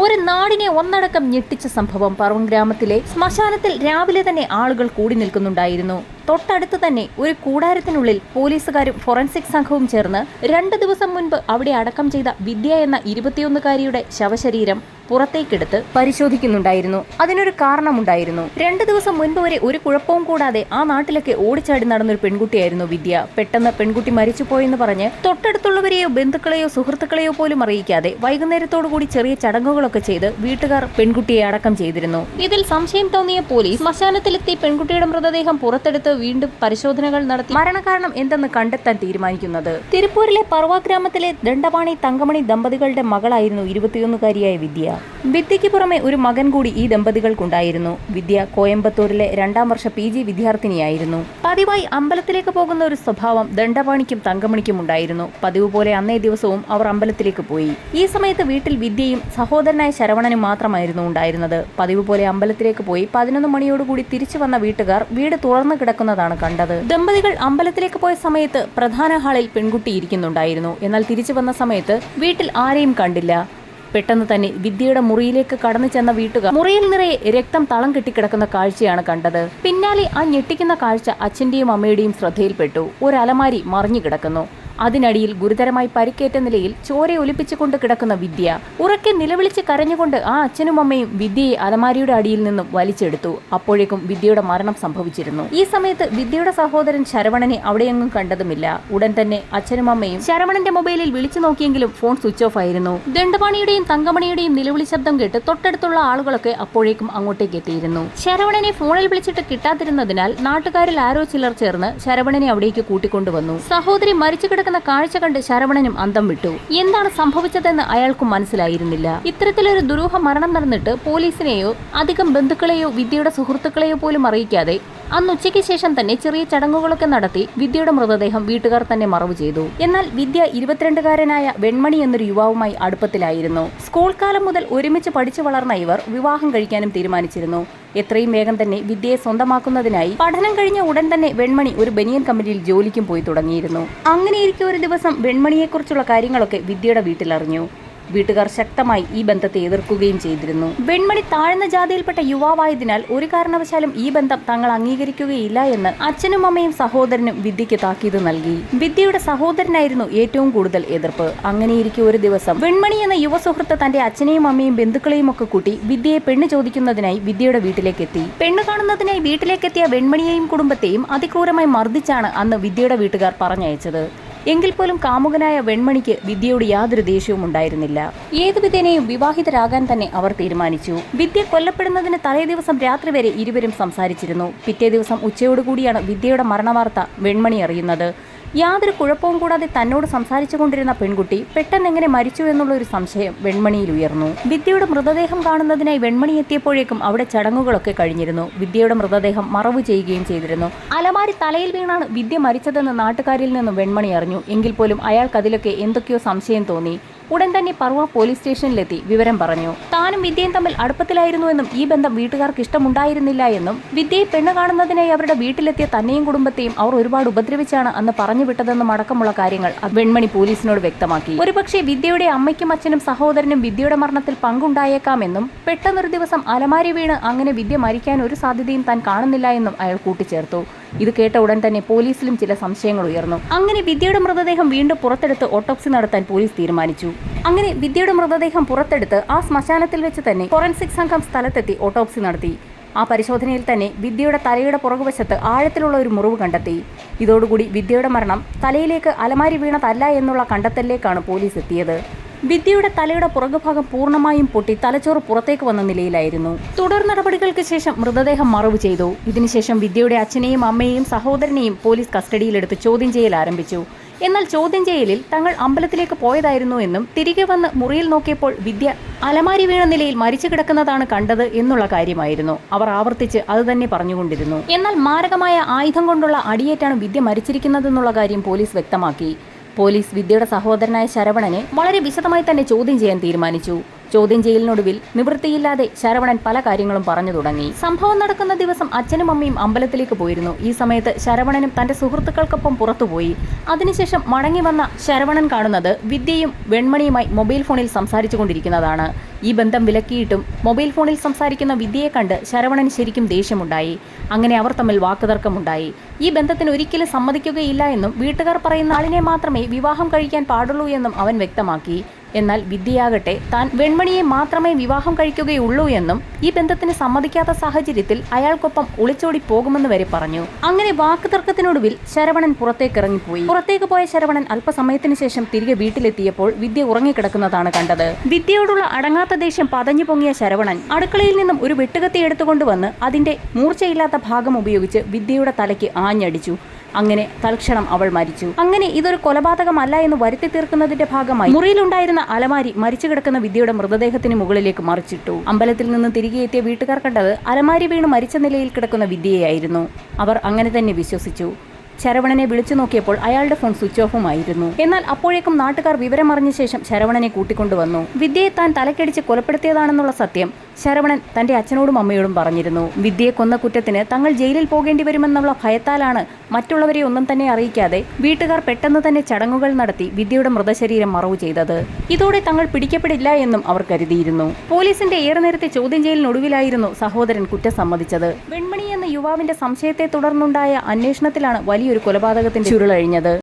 ഒരു നാടിനെ ഒന്നടക്കം ഞെട്ടിച്ച സംഭവം പറവൂർ ഗ്രാമത്തിലെ ശ്മശാനത്തിൽ രാവിലെ തന്നെ ആളുകൾ കൂടി നിൽക്കുന്നുണ്ടായിരുന്നു. തൊട്ടടുത്ത് തന്നെ ഒരു കൂടാരത്തിനുള്ളിൽ പോലീസുകാരും ഫോറൻസിക് സംഘവും ചേർന്ന് 2 ദിവസം മുൻപ് അവിടെ അടക്കം ചെയ്ത വിദ്യ എന്ന 21-കാരിയുടെ ശവശരീരം പുറത്തേക്കെടുത്ത് പരിശോധിക്കുന്നുണ്ടായിരുന്നു. അതിനൊരു കാരണമുണ്ടായിരുന്നു. 2 ദിവസം മുൻപ് വരെ ഒരു കുഴപ്പവും കൂടാതെ ആ നാട്ടിലൊക്കെ ഓടിച്ചാടി നടന്നൊരു പെൺകുട്ടിയായിരുന്നു വിദ്യ. പെട്ടെന്ന് പെൺകുട്ടി മരിച്ചുപോയെന്ന് പറഞ്ഞ് തൊട്ടടുത്തുള്ളവരെയോ ബന്ധുക്കളെയോ സുഹൃത്തുക്കളെയോ പോലും അറിയിക്കാതെ വൈകുന്നേരത്തോടുകൂടി ചെറിയ ചടങ്ങുകളൊക്കെ ചെയ്ത് വീട്ടുകാർ പെൺകുട്ടിയെ അടക്കം ചെയ്തിരുന്നു. ഇതിൽ സംശയം തോന്നിയ പോലീസ് ശ്മശാനത്തിലെത്തി പെൺകുട്ടിയുടെ മൃതദേഹം പുറത്തെടുത്ത് വീണ്ടും പരിശോധനകൾ നടത്തി മരണകാരണം എന്തെന്ന് കണ്ടെത്താൻ തീരുമാനിക്കുന്നത്. തിരുപ്പൂരിലെ പറവൂർ ഗ്രാമത്തിലെ ദണ്ഡപാണി തങ്കമണി ദമ്പതികളുടെ മകളായിരുന്നു 21-കാരിയായ വിദ്യ. വിദ്യയ്ക്ക് പുറമെ ഒരു മകൻ കൂടി ഈ ദമ്പതികൾക്കുണ്ടായിരുന്നു. വിദ്യ കോയമ്പത്തൂരിലെ 2ാം വർഷ PG വിദ്യാർത്ഥിനിയായിരുന്നു. പതിവായി അമ്പലത്തിലേക്ക് പോകുന്ന ഒരു സ്വഭാവം ദണ്ഡപാണിക്കും തങ്കമണിക്കും ഉണ്ടായിരുന്നു. പതിവ് പോലെ അന്നേ ദിവസവും അവർ അമ്പലത്തിലേക്ക് പോയി. ഈ സമയത്ത് വീട്ടിൽ വിദ്യയും സഹോദരനായ ശരവണനും മാത്രമായിരുന്നു ഉണ്ടായിരുന്നത്. പതിവ് പോലെ അമ്പലത്തിലേക്ക് പോയി 11 മണിയോടുകൂടി തിരിച്ചു വന്ന വീട്ടുകാർ വീട് തുറന്നു കിടക്കുന്നതാണ് കണ്ടത്. ദമ്പതികൾ അമ്പലത്തിലേക്ക് പോയ സമയത്ത് പ്രധാന ഹാളിൽ പെൺകുട്ടി ഇരിക്കുന്നുണ്ടായിരുന്നു. എന്നാൽ തിരിച്ചു വന്ന സമയത്ത് വീട്ടിൽ ആരെയും കണ്ടില്ല. പെട്ടെന്ന് തന്നെ വിദ്യയുടെ മുറിയിലേക്ക് കടന്നു ചെന്ന വീട്ടുകാർ മുറിയിൽ നിറയെ രക്തം തളം കെട്ടിക്കിടക്കുന്ന കാഴ്ചയാണ് കണ്ടത്. പിന്നാലെ ആ ഞെട്ടിക്കുന്ന കാഴ്ച അച്ഛന്റെയും അമ്മയുടെയും ശ്രദ്ധയിൽപ്പെട്ടു. ഒരു അലമാരി മറിഞ്ഞു കിടക്കുന്നു. അതിനടിയിൽ ഗുരുതരമായി പരിക്കേറ്റ നിലയിൽ ചോര ഒലിപ്പിച്ചുകൊണ്ട് കിടക്കുന്ന വിദ്യ. ഉറക്കെ നിലവിളിച്ച് കരഞ്ഞുകൊണ്ട് ആ അച്ഛനും അമ്മയും വിദ്യയെ അലമാരിയുടെ അടിയിൽ നിന്നും വലിച്ചെടുത്തു. അപ്പോഴേക്കും വിദ്യയുടെ മരണം സംഭവിച്ചിരുന്നു. ഈ സമയത്ത് വിദ്യയുടെ സഹോദരൻ ശരവണനെ അവിടെയെങ്ങും കണ്ടതുമില്ല. ഉടൻ തന്നെ അച്ഛനും അമ്മയും ശരവണന്റെ മൊബൈലിൽ വിളിച്ചു നോക്കിയെങ്കിലും ഫോൺ സ്വിച്ച് ഓഫ് ആയിരുന്നു. ദണ്ഡപാണിയുടെയും തങ്കമണിയുടെയും നിലവിളി ശബ്ദം കേട്ട് തൊട്ടടുത്തുള്ള ആളുകളൊക്കെ അപ്പോഴേക്കും അങ്ങോട്ടേക്ക് എത്തിയിരുന്നു. ശരവണനെ ഫോണിൽ വിളിച്ചിട്ട് കിട്ടാതിരുന്നതിനാൽ നാട്ടുകാരിൽ ആരോ ചിലർ ചേർന്ന് ശരവണനെ അവിടേക്ക് കൂട്ടിക്കൊണ്ടുവന്നു. സഹോദരി മരിച്ചു കിടക്കുന്ന കാഴ്ച കണ്ട് ശരവണനും അന്തം വിട്ടു. എന്താണ് സംഭവിച്ചതെന്ന് അയാൾക്കും മനസ്സിലായിരുന്നില്ല. ഇത്തരത്തിലൊരു ദുരൂഹ മരണം നടന്നിട്ട് പോലീസിനെയോ അധികം ബന്ധുക്കളെയോ വിദ്യയുടെ സുഹൃത്തുക്കളെയോ പോലും അറിയിക്കാതെ അന്ന് ഉച്ചയ്ക്ക് ശേഷം തന്നെ ചെറിയ ചടങ്ങുകളൊക്കെ നടത്തി വിദ്യയുടെ മൃതദേഹം വീട്ടുകാർ തന്നെ മറവ് ചെയ്തു. എന്നാൽ വിദ്യ 22-കാരനായ വെൺമണി എന്നൊരു യുവാവുമായി അടുപ്പത്തിലായിരുന്നു. സ്കൂൾ കാലം മുതൽ ഒരുമിച്ച് പഠിച്ചു വളർന്ന ഇവർ വിവാഹം കഴിക്കാനും തീരുമാനിച്ചിരുന്നു. എത്രയും വേഗം തന്നെ വിദ്യയെ സ്വന്തമാക്കുന്നതിനായി പഠനം കഴിഞ്ഞ ഉടൻ തന്നെ വെൺമണി ഒരു ബനിയൻ കമ്പനിയിൽ ജോലിക്കും പോയി തുടങ്ങിയിരുന്നു. അങ്ങനെയിരിക്കെ ഒരു ദിവസം വെൺമണിയെക്കുറിച്ചുള്ള കാര്യങ്ങളൊക്കെ വിദ്യയുടെ വീട്ടിലറിഞ്ഞു. വീട്ടുകാർ ശക്തമായി ഈ ബന്ധത്തെ എതിർക്കുകയും ചെയ്തിരുന്നു. വെൺമണി താഴ്ന്ന ജാതിയിൽപ്പെട്ട യുവാവായതിനാൽ ഒരു കാരണവശാലും ഈ ബന്ധം തങ്ങൾ അംഗീകരിക്കുകയില്ല എന്ന് അച്ഛനും അമ്മയും സഹോദരനും വിദ്യയ്ക്ക് താക്കീത് നൽകി. വിദ്യയുടെ സഹോദരനായിരുന്നു ഏറ്റവും കൂടുതൽ എതിർപ്പ്. അങ്ങനെയിരിക്കെ ഒരു ദിവസം വെൺമണി എന്ന യുവസുഹൃത്ത് തന്റെ അച്ഛനെയും അമ്മയും ബന്ധുക്കളെയും ഒക്കെ കൂട്ടി വിദ്യയെ പെണ്ണ് ചോദിക്കുന്നതിനായി വിദ്യയുടെ വീട്ടിലേക്ക് എത്തി. പെണ്ണ് കാണുന്നതിനായി വീട്ടിലേക്കെത്തിയ വെൺമണിയെയും കുടുംബത്തെയും അതിക്രൂരമായി മർദ്ദിച്ചാണ് അന്ന് വിദ്യയുടെ വീട്ടുകാർ പറഞ്ഞയച്ചത്. എങ്കിൽ പോലും കാമുകനായ വെൺമണിക്ക് വിദ്യയോട് യാതൊരു ദേഷ്യവും ഉണ്ടായിരുന്നില്ല. ഏതു വിധേനയും വിവാഹിതരാകാൻ തന്നെ അവർ തീരുമാനിച്ചു. വിദ്യ കൊല്ലപ്പെടുന്നതിന് തലേ ദിവസം രാത്രി വരെ ഇരുവരും സംസാരിച്ചിരുന്നു. പിറ്റേ ദിവസം ഉച്ചയോടുകൂടിയാണ് വിദ്യയുടെ മരണവാർത്ത വെൺമണി അറിയുന്നത്. യാതൊരു കുഴപ്പവും കൂടാതെ തന്നോട് സംസാരിച്ചു കൊണ്ടിരുന്ന പെൺകുട്ടി പെട്ടെന്ന് എങ്ങനെ മരിച്ചു എന്നുള്ള ഒരു സംശയം വെൺമണിയിൽ ഉയർന്നു. വിദ്യയുടെ മൃതദേഹം കാണുന്നതിനായി വെൺമണി എത്തിയപ്പോഴേക്കും അവിടെ ചടങ്ങുകളൊക്കെ കഴിഞ്ഞിരുന്നു. വിദ്യയുടെ മൃതദേഹം മറവ് ചെയ്യുകയും ചെയ്തിരുന്നു. അലമാരി തലയിൽ വീണാണ് വിദ്യ മരിച്ചതെന്ന് നാട്ടുകാരിൽ നിന്നും വെൺമണി അറിഞ്ഞു. എങ്കിൽ പോലും അയാൾക്ക് അതിലൊക്കെ എന്തൊക്കെയോ സംശയം തോന്നി. ഉടൻ തന്നെ പറവൂർ പോലീസ് സ്റ്റേഷനിലെത്തി വിവരം പറഞ്ഞു. താനും വിദ്യയും തമ്മിൽ അടുപ്പത്തിലായിരുന്നുവെന്നും ഈ ബന്ധം വീട്ടുകാർക്ക് ഇഷ്ടമുണ്ടായിരുന്നില്ല എന്നും വിദ്യയെ പെണ്ണ് കാണുന്നതിനായി അവരുടെ വീട്ടിലെത്തിയ തന്നെയും കുടുംബത്തെയും അവർ ഒരുപാട് ഉപദ്രവിച്ചാണ് അന്ന് പറഞ്ഞു വിട്ടതെന്നും അടക്കമുള്ള കാര്യങ്ങൾ വെൺമണി പോലീസിനോട് വ്യക്തമാക്കി. ഒരുപക്ഷെ വിദ്യയുടെ അമ്മയ്ക്കും അച്ഛനും സഹോദരനും വിദ്യയുടെ മരണത്തിൽ പങ്കുണ്ടായേക്കാമെന്നും പെട്ടെന്നൊരു ദിവസം അലമാരി വീണ് അങ്ങനെ വിദ്യ മരിക്കാൻ ഒരു സാധ്യതയും താൻ കാണുന്നില്ല എന്നും അയാൾ കൂട്ടിച്ചേർത്തു. ഇത് കേട്ട ഉടൻ തന്നെ പോലീസിലും ചില സംശയങ്ങൾ ഉയർന്നു. അങ്ങനെ വിദ്യയുടെ മൃതദേഹം വീണ്ടും പുറത്തെടുത്ത് ഓട്ടോപ്സി നടത്താൻ പോലീസ് തീരുമാനിച്ചു. അങ്ങനെ വിദ്യയുടെ മൃതദേഹം പുറത്തെടുത്ത് ആ ശ്മശാനത്തിൽ വെച്ച് തന്നെ ഫോറൻസിക് സംഘം സ്ഥലത്തെത്തി ഓട്ടോപ്സി നടത്തി. ആ പരിശോധനയിൽ തന്നെ വിദ്യയുടെ തലയുടെ പുറകുവശത്ത് ആഴത്തിലുള്ള ഒരു മുറിവ് കണ്ടെത്തി. ഇതോടുകൂടി വിദ്യയുടെ മരണം തലയിലേക്ക് അലമാരി വീണതല്ല എന്നുള്ള കണ്ടെത്തലിലേക്കാണ് പോലീസ് എത്തിയത്. വിദ്യയുടെ തലയുടെ പുറകുഭാഗം പൂർണ്ണമായും പൊട്ടി തലച്ചോറ് പുറത്തേക്ക് വന്ന നിലയിലായിരുന്നു. തുടർ നടപടികൾക്ക് ശേഷം മൃതദേഹം മറവ് ചെയ്തു. ഇതിനുശേഷം വിദ്യയുടെ അച്ഛനെയും അമ്മയെയും സഹോദരനെയും പോലീസ് കസ്റ്റഡിയിലെടുത്ത് ചോദ്യം ചെയ്യൽ ആരംഭിച്ചു. എന്നാൽ ചോദ്യം ചെയ്യലിൽ തങ്ങൾ അമ്പലത്തിലേക്ക് പോയതായിരുന്നു എന്നും തിരികെ വന്ന് മുറിയിൽ നോക്കിയപ്പോൾ വിദ്യ അലമാരി വീണ നിലയിൽ മരിച്ചു കിടക്കുന്നതാണ് കണ്ടത് എന്നുള്ള കാര്യമായിരുന്നു. അവർ ആവർത്തിച്ച് അത് തന്നെ പറഞ്ഞുകൊണ്ടിരുന്നു. എന്നാൽ മാരകമായ ആയുധം കൊണ്ടുള്ള അടിയേറ്റാണ് വിദ്യ മരിച്ചിരിക്കുന്നതെന്നുള്ള കാര്യം പോലീസ് വ്യക്തമാക്കി. പോലീസ് വിദ്യയുടെ സഹോദരനായ ശരവണനെ വളരെ വിശദമായി തന്നെ ചോദ്യം ചെയ്യാൻ തീരുമാനിച്ചു. ചോദ്യം ചെയ്യലിനൊടുവിൽ നിവൃത്തിയില്ലാതെ ശരവണൻ പല കാര്യങ്ങളും പറഞ്ഞു തുടങ്ങി. സംഭവം നടക്കുന്ന ദിവസം അച്ഛനും അമ്മയും അമ്പലത്തിലേക്ക് പോയിരുന്നു. ഈ സമയത്ത് ശരവണനും തന്റെ സുഹൃത്തുക്കൾക്കൊപ്പം പുറത്തുപോയി. അതിനുശേഷം മടങ്ങി വന്ന ശരവണൻ കാണുന്നത് വിദ്യയും വെൺമണിയുമായി മൊബൈൽ ഫോണിൽ സംസാരിച്ചു കൊണ്ടിരിക്കുന്നതാണ്. ഈ ബന്ധം വിലക്കിയിട്ടും മൊബൈൽ ഫോണിൽ സംസാരിക്കുന്ന വിദ്യയെ കണ്ട് ശരവണന് ശരിക്കും ദേഷ്യമുണ്ടായി. അങ്ങനെ അവർ തമ്മിൽ വാക്കുതർക്കമുണ്ടായി. ഈ ബന്ധത്തിന് ഒരിക്കലും സമ്മതിക്കുകയില്ല എന്നും വീട്ടുകാർ പറയുന്ന ആളിനെ മാത്രമേ വിവാഹം കഴിക്കാൻ പാടുള്ളൂ എന്നും അവൻ വ്യക്തമാക്കി. എന്നാൽ വിദ്യയാകട്ടെ താൻ വെൺമണിയെ മാത്രമേ വിവാഹം കഴിക്കുകയുള്ളൂ എന്നും ഈ ബന്ധത്തിന് സമ്മതിക്കാത്ത സാഹചര്യത്തിൽ അയാൾക്കൊപ്പം ഒളിച്ചോടി പോകുമെന്ന് വരെ പറഞ്ഞു. അങ്ങനെ വാക്കുതർക്കത്തിനൊടുവിൽ ശരവണൻ പുറത്തേക്കിറങ്ങിപ്പോയി. പുറത്തേക്ക് പോയ ശരവണൻ അല്പസമയത്തിന് ശേഷം തിരികെ വീട്ടിലെത്തിയപ്പോൾ വിദ്യ ഉറങ്ങിക്കിടക്കുന്നതാണ് കണ്ടത്. വിദ്യയോടുള്ള അടങ്ങാത്ത ദേഷ്യം പതഞ്ഞു പൊങ്ങിയ ശരവണൻ അടുക്കളയിൽ നിന്നും ഒരു വെട്ടുകത്തി എടുത്തുകൊണ്ടുവന്ന് അതിന്റെ മൂർച്ചയില്ലാത്ത ഭാഗം ഉപയോഗിച്ച് വിദ്യയുടെ തലയ്ക്ക് ആഞ്ഞടിച്ചു. അങ്ങനെ തൽക്ഷണം അവൾ മരിച്ചു. അങ്ങനെ ഇതൊരു കൊലപാതകമല്ല എന്ന് വരുത്തി തീർക്കുന്നതിന്റെ ഭാഗമായി മുറിയിലുണ്ടായിരുന്ന അലമാരി മരിച്ചു കിടക്കുന്ന വിദ്യയുടെ മൃതദേഹത്തിന് മുകളിലേക്ക് മറിച്ചിട്ടു. അമ്പലത്തിൽ നിന്ന് തിരികെ എത്തിയ വീട്ടുകാർ കണ്ടത് അലമാരി വീണ് മരിച്ച നിലയിൽ കിടക്കുന്ന വിദ്യയായിരുന്നു. അവർ അങ്ങനെ തന്നെ വിശ്വസിച്ചു. ശരവണനെ വിളിച്ചു നോക്കിയപ്പോൾ അയാളുടെ ഫോൺ സ്വിച്ച് ഓഫുമായിരുന്നു. എന്നാൽ അപ്പോഴേക്കും നാട്ടുകാർ വിവരമറിഞ്ഞ ശേഷം ശരവണനെ കൂട്ടിക്കൊണ്ടുവന്നു. വിദ്യയെ താൻ തലക്കടിച്ച് കൊലപ്പെടുത്തിയതാണെന്നുള്ള സത്യം ശരവണൻ തന്റെ അച്ഛനോടും അമ്മയോടും പറഞ്ഞിരുന്നു. വിദ്യയെ കൊന്ന കുറ്റത്തിന് തങ്ങൾ ജയിലിൽ പോകേണ്ടി വരുമെന്നുള്ള ഭയത്താലാണ് മറ്റുള്ളവരെ ഒന്നും തന്നെ അറിയിക്കാതെ വീട്ടുകാർ പെട്ടെന്ന് തന്നെ ചടങ്ങുകൾ നടത്തി വിദ്യയുടെ മൃതശരീരം മറവു ചെയ്തത്. ഇതോടെ തങ്ങൾ പിടിക്കപ്പെടില്ല എന്നും അവർ കരുതിയിരുന്നു. പോലീസിന്റെ ഏറെ നേരത്തെ ചോദ്യം ചെയ്യലിനൊടുവിലായിരുന്നു സഹോദരൻ കുറ്റം സമ്മതിച്ചത്. വെൺമണി എന്ന യുവാവിന്റെ സംശയത്തെ തുടർന്നുണ്ടായ അന്വേഷണത്തിലാണ് വലിയൊരു കൊലപാതകത്തിന്റെ ചുരുളഴിഞ്ഞത്.